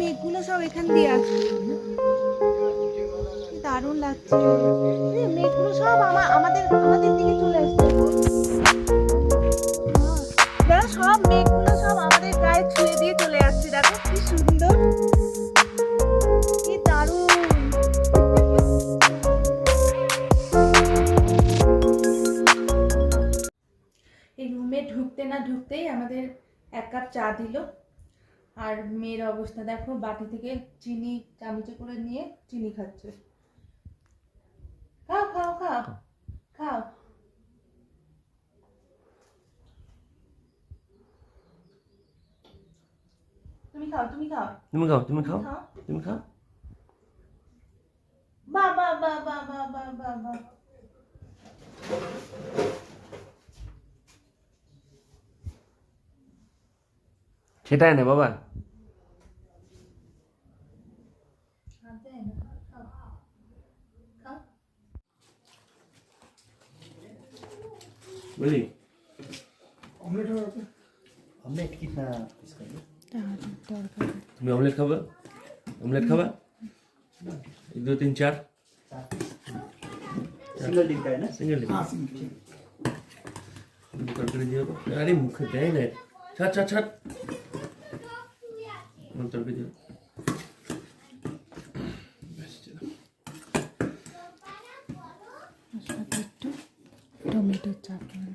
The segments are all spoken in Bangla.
মেঘগুলো সব এখান দিয়ে আসছে, দারুণ লাগছে। মেঘগুলো সব আমাদের আমাদের দিকে চলে আসছে। দেখো সব মেঘগুলো সব আমাদের গায়ে ছুঁয়ে দিয়ে চলে আসছে। দেখো কি সুন্দর, কি দারুণ। এই রুমে ঢুকতে না ঢুকতেই আমাদের 1 কাপ চা দিল। আর মেয়ের অবস্থা দেখো, বাটি থেকে চিনি চামচে করে নিয়ে চিনি খাচ্ছে। খাও খাও খাও খাও। তুমি খাও তুমি খাও তুমি খাও তুমি খাও তুমি খাও। বা বা বা বা বা বা বা বা। সেটাই না বাবা। বুঝলি ऑमलेट कितना पीस कर लो? তুমি অমলেট খাবে? অমলেট খাবে? 1 2 3 4 सिंगल डिम का है ना? সিঙ্গেল हाँ सिंगल। তরকারি দিয়ে দাও। আরে মুখে দেয় না। ছাড় ছাড় ছাড়। তরকারি দিয়ে টমেটো চাটনি।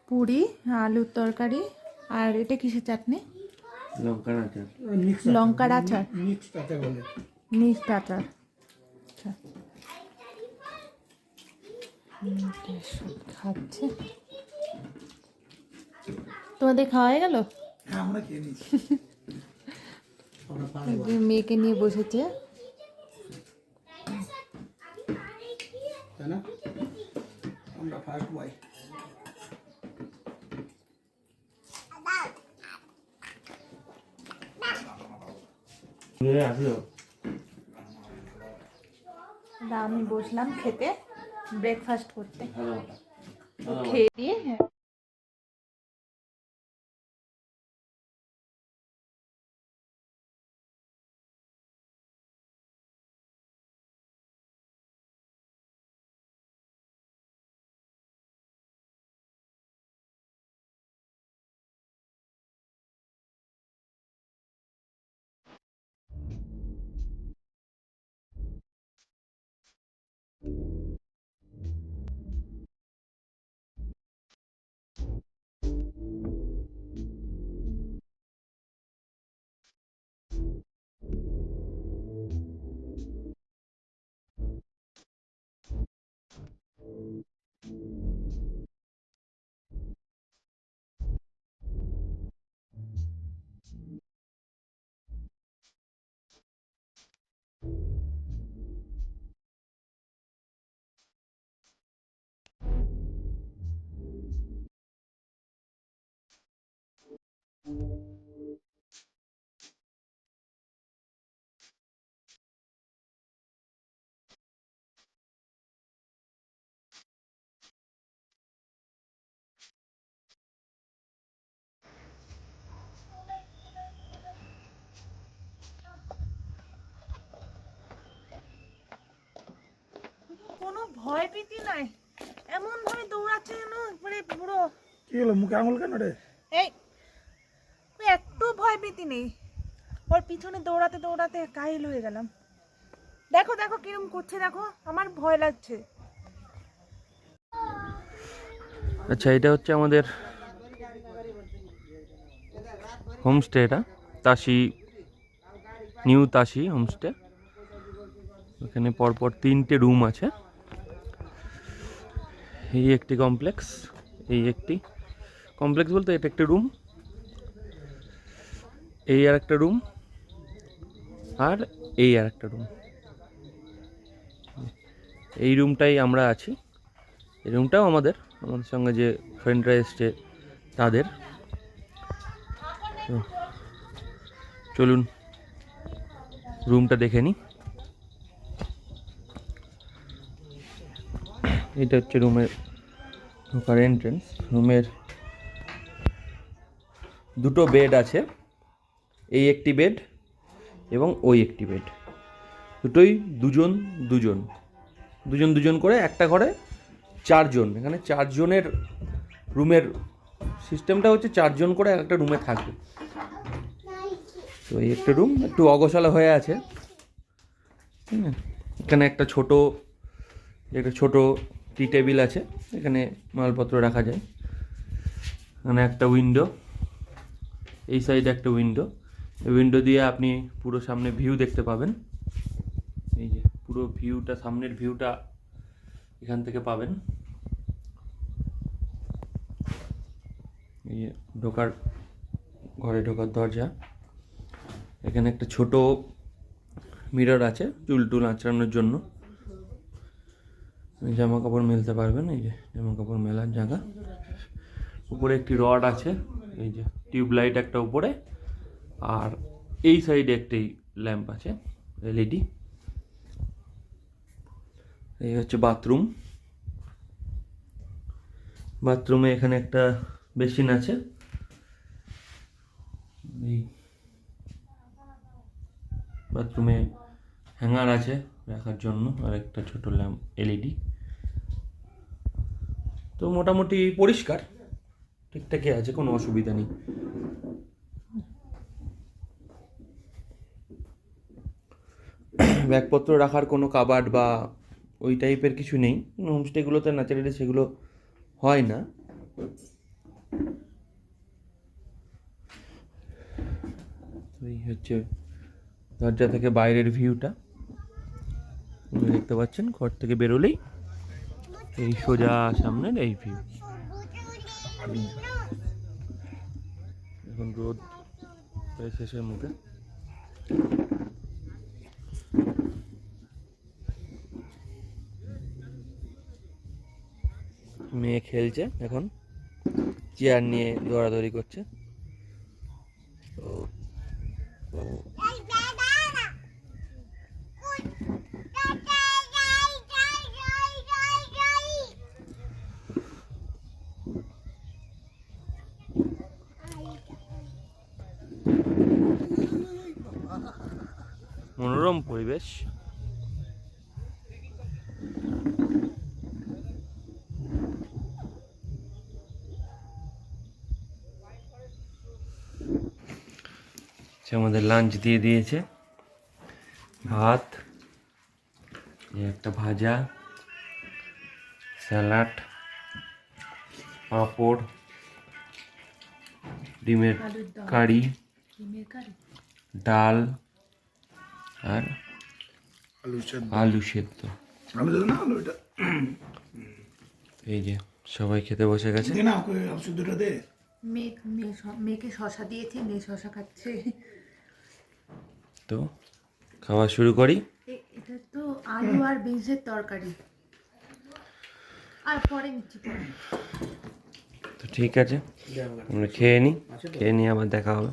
পুরি, আলুর তরকারি। আর এটা কিসের চাটনি? লঙ্কার আচার। লঙ্কার আচার, मिक्स आटा बोले। মিক্সড আচার। আচ্ছা খাচ্ছে। তোমাদের খাওয়া হয়ে গেল? हाँ আমরা খেয়ে নিয়েছি। মেয়েকে নিয়ে বসেছে। তাই না? আমরা ফার্স্ট বয়। নিয়ে আসলো। আমি বসলাম খেতে, ব্রেকফাস্ট করতে। হ্যালো। খেয়ে দিয়ে কোনো ভয় ভীতি নাই, এমন ভাবে দৌড়াচ্ছে যেন মানে পুরো। কি হলো মুখে আঙুল কেন রে? এই একটু ভয় ভীতি নেই, ওর পিছনে দৌড়াতে দৌড়াতে কাহিল হয়ে গেলাম। দেখো দেখো কিরম করছে, দেখো আমার ভয় লাগছে। আচ্ছা এটা হচ্ছে আমাদের হোমস্টে, এটা তাসি, নিউ তাসি হোমস্টে। এখানে পরপর 3টে রুম আছে। এই একটি কমপ্লেক্স, এই একটি কমপ্লেক্স বলতে এটা একটা রুম, এই আর একটা রুম, আর এই আর একটা রুম। এই রুমটাই আমরা আছি। এই রুমটাও আমাদের সঙ্গে যে ফ্রেন্ডরা এসছে তাদের। তো চলুন রুমটা দেখে নিই। এটা হচ্ছে রুমের ঢোকার এন্ট্রেন্স। রুমের দুটো বেড আছে, এই একটি বেড এবং ওই একটি বেড, দুটোই দুজন দুজন দুজন দুজন করে, একটা ঘরে 4 জন। এখানে 4 জনের রুমের সিস্টেমটা হচ্ছে 4 জন করে একটা রুমে থাকবে। তো এই একটা রুম একটু অগোছালো হয়ে আছে। এখানে একটা ছোট টি টেবিল আছে, এখানে মালপত্র রাখা যায়। এখানে একটা উইন্ডো, এই সাইডে একটা উইন্ডো, এই উইন্ডো দিয়ে আপনি পুরো সামনে ভিউ দেখতে পাবেন। এই যে পুরো ভিউটা, সামনের ভিউটা এখান থেকে পাবেন। এই যে ঘরে ঢোকার দরজা। এখানে একটা ছোট মিরর আছে চুল টুল আঁচড়ানোর জন্য, জামা কাপড় মেলতে পারবেন। এই যে জামা কাপড় মেলার জায়গা। উপরে একটি রড আছে, এই যে টিউবলাইট একটা উপরে, আর এই সাইডে একটি ল্যাম্প আছে এলইডি। এই হচ্ছে বাথরুম। বাথরুমে এখানে একটা বেসিন আছে, এই বাথরুমে হ্যাঙ্গার আছে রাখার জন্য, আর একটা ছোট ল্যাম্প এলইডি। তো মোটামুটি পরিষ্কার, ঠিকঠাকই আছে, কোনো অসুবিধা নেই। ব্যাগপত্র রাখার কোনো কাবার্ড বা ওই টাইপের কিছু নেই। হোমস্টেগুলোতে ন্যাচারালি সেগুলো হয় না। এই হচ্ছে দরজা থেকে বাইরের ভিউটা দেখতে পাচ্ছেন। ঘর থেকে বেরোলেই এই সোজা সামনের এই ভিউ। এখন রোদ প্রায় শেষের মুখে। মেয়ে খেলছে এখন, চেয়ার নিয়ে দৌড়াদৌড়ি করছে। মনোরম পরিবেশ। আমাদের লাঞ্চ দিয়ে দিয়েছে, ভাত, একটা ভাজা, স্যালাড, পাঁপড়, ডিমের কারি, ডাল আর আলু সেদ্ধ। এই যে সবাই খেতে বসে গেছে। মেয়েকে শশা দিয়েছি, মেয়ে শশা খাচ্ছে। তো খাওয়া শুরু করি। এটা তো আলু আর বিনসের তরকারি, আর পরে নিচ্ছি। তো ঠিক আছে, আমরা খেয়ে নিই, আবার দেখা হবে।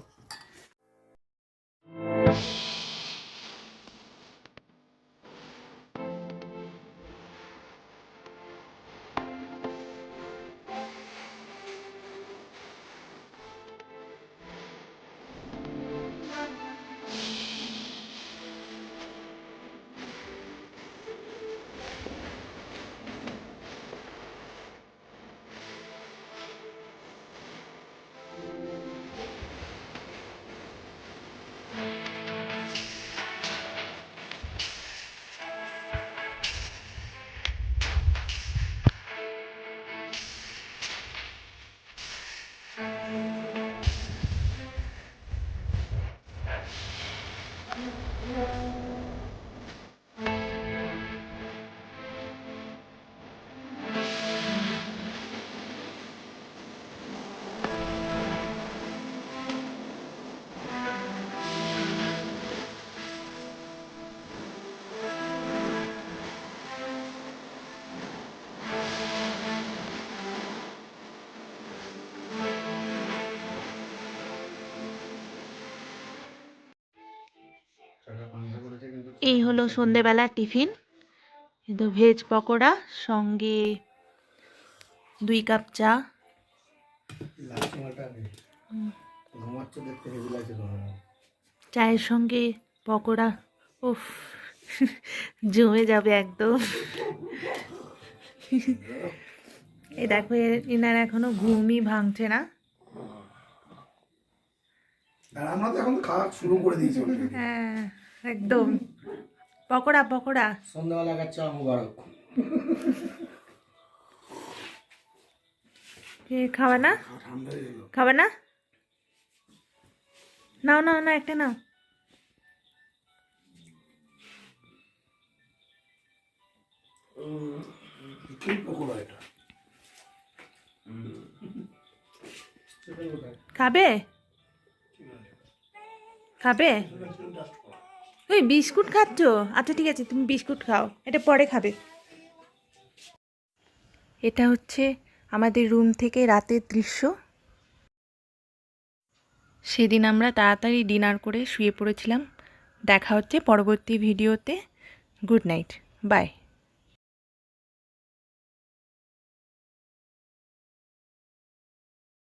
এই হলো সন্ধেবেলার টিফিন, কিন্তু ভেজ পকোড়া সঙ্গে 2 কাপ চা। ঘুমাচ্ছ দেখতে হেভি লাগছে তোমার। চায়ের সঙ্গে পকোড়া, উফ জমে যাবে একদম। এই দেখো এনার এখনো ঘুমই ভাঙছে না। আর আমরা তো এখন খাওয়া শুরু করে দিয়েছি already। হ্যাঁ একদম, পকোড়া পকোড়া। সন্ধ্যাবেলা কাচ্চা মুবারক। খাবে না? ঠান্ডা হয়ে গেল। খাবে না? নাও নাও না, একটা নাও। কি পকোড়া এটা? খাবে? খাবে? ওই বিস্কুট খাচ্ছ? আচ্ছা ঠিক আছে, তুমি বিস্কুট খাও, এটা পরে খাবে। এটা হচ্ছে আমাদের রুম থেকে রাতের দৃশ্য। সেদিন আমরা তাড়াতাড়ি ডিনার করে শুয়ে পড়েছিলাম। দেখা হচ্ছে পরবর্তী ভিডিওতে। Good night, by.